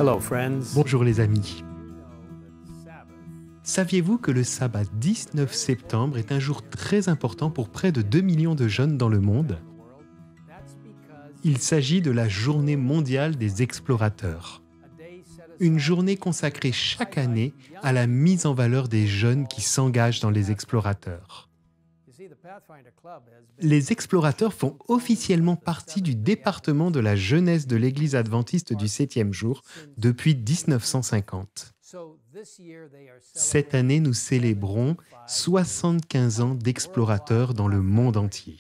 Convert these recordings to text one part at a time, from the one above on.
Hello, friends. Bonjour les amis. Saviez-vous que le sabbat 19 septembre est un jour très important pour près de 2 millions de jeunes dans le monde? Il s'agit de la Journée mondiale des explorateurs. Une journée consacrée chaque année à la mise en valeur des jeunes qui s'engagent dans les explorateurs. Les explorateurs font officiellement partie du département de la jeunesse de l'Église adventiste du 7e jour depuis 1950. Cette année, nous célébrons 75 ans d'explorateurs dans le monde entier.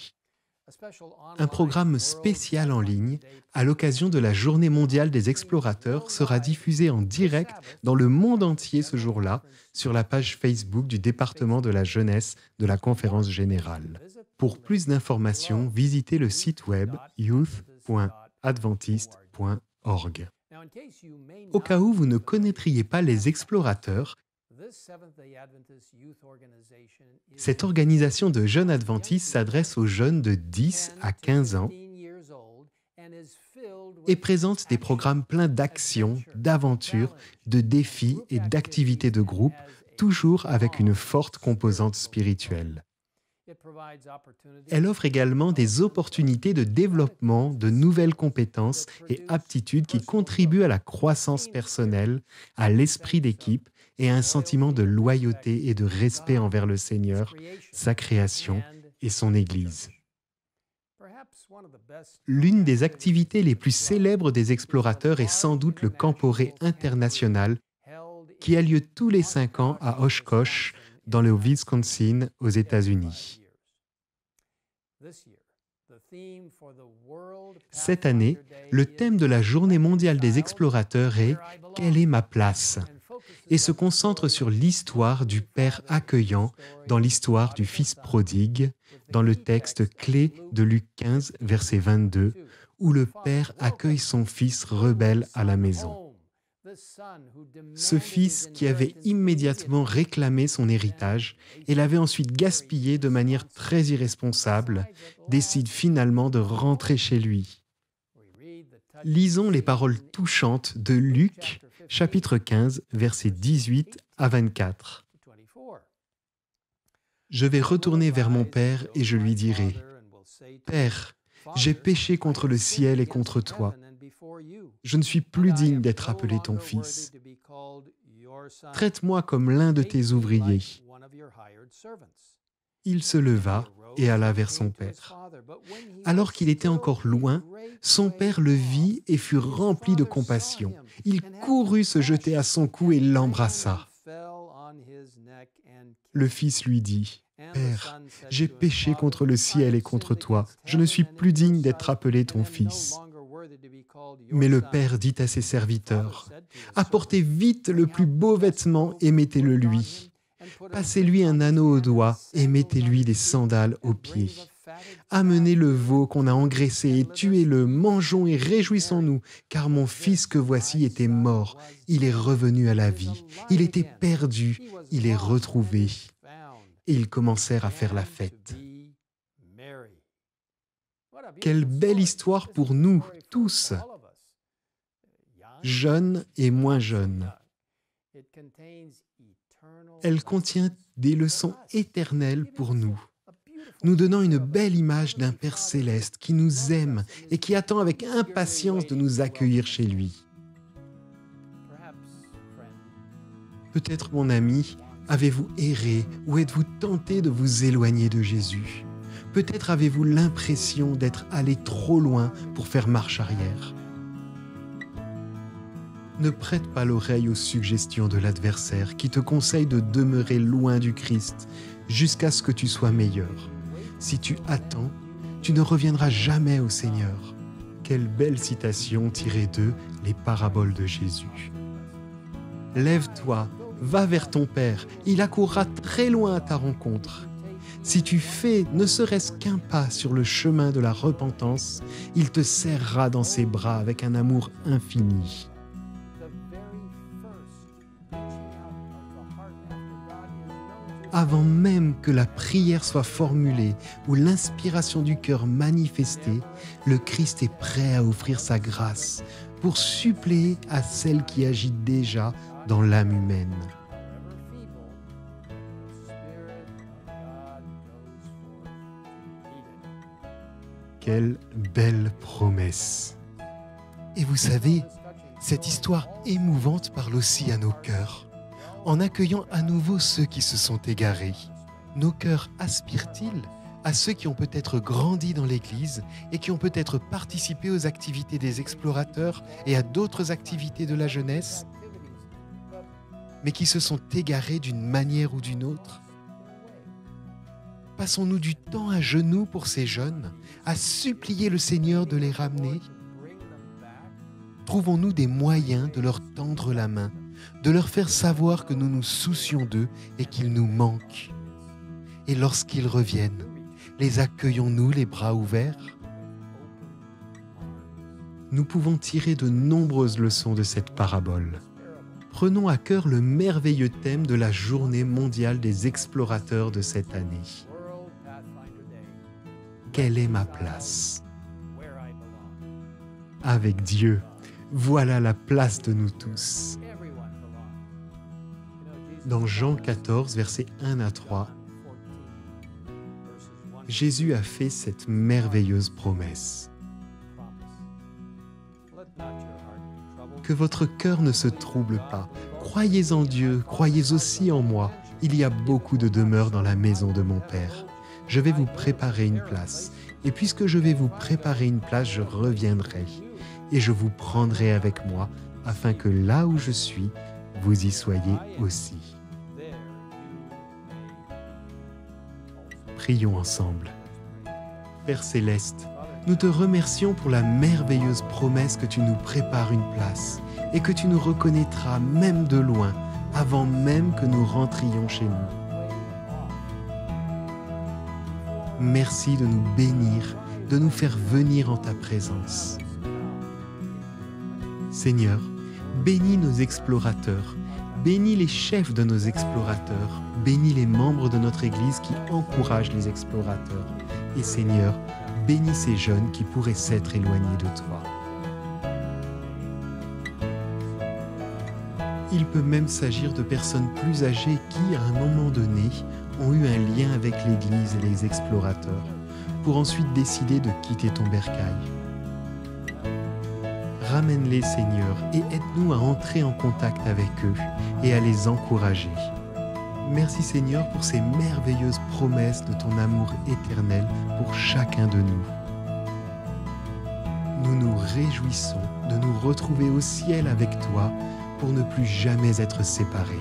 Un programme spécial en ligne à l'occasion de la Journée mondiale des explorateurs sera diffusé en direct dans le monde entier ce jour-là sur la page Facebook du département de la jeunesse de la Conférence générale. Pour plus d'informations, visitez le site web youth.adventist.org. Au cas où vous ne connaîtriez pas les explorateurs, cette organisation de jeunes adventistes s'adresse aux jeunes de 10 à 15 ans et présente des programmes pleins d'actions, d'aventures, de défis et d'activités de groupe, toujours avec une forte composante spirituelle. Elle offre également des opportunités de développement de nouvelles compétences et aptitudes qui contribuent à la croissance personnelle, à l'esprit d'équipe et à un sentiment de loyauté et de respect envers le Seigneur, sa création et son Église. L'une des activités les plus célèbres des explorateurs est sans doute le Camporé international qui a lieu tous les 5 ans à Oshkosh, dans le Wisconsin, aux États-Unis. Cette année, le thème de la Journée mondiale des explorateurs est « Quelle est ma place ?» et se concentre sur l'histoire du Père accueillant dans l'histoire du Fils prodigue, dans le texte clé de Luc 15, verset 22, où le Père accueille son Fils rebelle à la maison. Ce fils qui avait immédiatement réclamé son héritage et l'avait ensuite gaspillé de manière très irresponsable, décide finalement de rentrer chez lui. Lisons les paroles touchantes de Luc, chapitre 15, versets 18 à 24. « Je vais retourner vers mon Père et je lui dirai, « Père, j'ai péché contre le ciel et contre toi. Je ne suis plus digne d'être appelé ton fils. Traite-moi comme l'un de tes ouvriers. » Il se leva et alla vers son père. Alors qu'il était encore loin, son père le vit et fut rempli de compassion. Il courut se jeter à son cou et l'embrassa. Le fils lui dit, « Père, j'ai péché contre le ciel et contre toi. Je ne suis plus digne d'être appelé ton fils. » Mais le père dit à ses serviteurs, « Apportez vite le plus beau vêtement et mettez-le lui. Passez-lui un anneau au doigt et mettez-lui des sandales aux pieds. Amenez le veau qu'on a engraissé et tuez-le, mangeons et réjouissons-nous, car mon fils que voici était mort, il est revenu à la vie. Il était perdu, il est retrouvé. » Et ils commencèrent à faire la fête. Quelle belle histoire pour nous tous, jeunes et moins jeunes. Elle contient des leçons éternelles pour nous, nous donnant une belle image d'un Père céleste qui nous aime et qui attend avec impatience de nous accueillir chez lui. Peut-être, mon ami, avez-vous erré ou êtes-vous tenté de vous éloigner de Jésus? Peut-être avez-vous l'impression d'être allé trop loin pour faire marche arrière. Ne prête pas l'oreille aux suggestions de l'adversaire qui te conseille de demeurer loin du Christ jusqu'à ce que tu sois meilleur. Si tu attends, tu ne reviendras jamais au Seigneur. Quelle belle citation tirée de Les paraboles de Jésus. Lève-toi, va vers ton Père, il accourra très loin à ta rencontre. Si tu fais ne serait-ce qu'un pas sur le chemin de la repentance, il te serrera dans ses bras avec un amour infini. avant même que la prière soit formulée ou l'inspiration du cœur manifestée, le Christ est prêt à offrir sa grâce pour suppléer à celle qui agit déjà dans l'âme humaine. Quelle belle promesse! Et vous savez, cette histoire émouvante parle aussi à nos cœurs. En accueillant à nouveau ceux qui se sont égarés, nos cœurs aspirent-ils à ceux qui ont peut-être grandi dans l'Église et qui ont peut-être participé aux activités des explorateurs et à d'autres activités de la jeunesse, mais qui se sont égarés d'une manière ou d'une autre? Passons-nous du temps à genoux pour ces jeunes, à supplier le Seigneur de les ramener? Trouvons-nous des moyens de leur tendre la main, de leur faire savoir que nous nous soucions d'eux et qu'ils nous manquent? Et lorsqu'ils reviennent, les accueillons-nous les bras ouverts? Nous pouvons tirer de nombreuses leçons de cette parabole. Prenons à cœur le merveilleux thème de la Journée mondiale des explorateurs de cette année. Quelle est ma place? Avec Dieu, voilà la place de nous tous. Dans Jean 14, versets 1 à 3, Jésus a fait cette merveilleuse promesse. Que votre cœur ne se trouble pas. Croyez en Dieu, croyez aussi en moi. Il y a beaucoup de demeures dans la maison de mon Père. Je vais vous préparer une place. Et puisque je vais vous préparer une place, je reviendrai. Et je vous prendrai avec moi, afin que là où je suis, vous y soyez aussi. Prions ensemble. Père Céleste, nous te remercions pour la merveilleuse promesse que tu nous prépares une place et que tu nous reconnaîtras même de loin, avant même que nous rentrions chez nous. Merci de nous bénir, de nous faire venir en ta présence. Seigneur, bénis nos explorateurs, bénis les chefs de nos explorateurs, bénis les membres de notre Église qui encouragent les explorateurs. Et Seigneur, bénis ces jeunes qui pourraient s'être éloignés de toi. Il peut même s'agir de personnes plus âgées qui, à un moment donné, ont eu un lien avec l'Église et les explorateurs, pour ensuite décider de quitter ton bercail. Ramène-les, Seigneur, et aide-nous à entrer en contact avec eux et à les encourager. Merci, Seigneur, pour ces merveilleuses promesses de ton amour éternel pour chacun de nous. Nous nous réjouissons de nous retrouver au ciel avec toi pour ne plus jamais être séparés.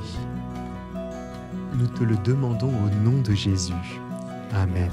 Nous te le demandons au nom de Jésus. Amen.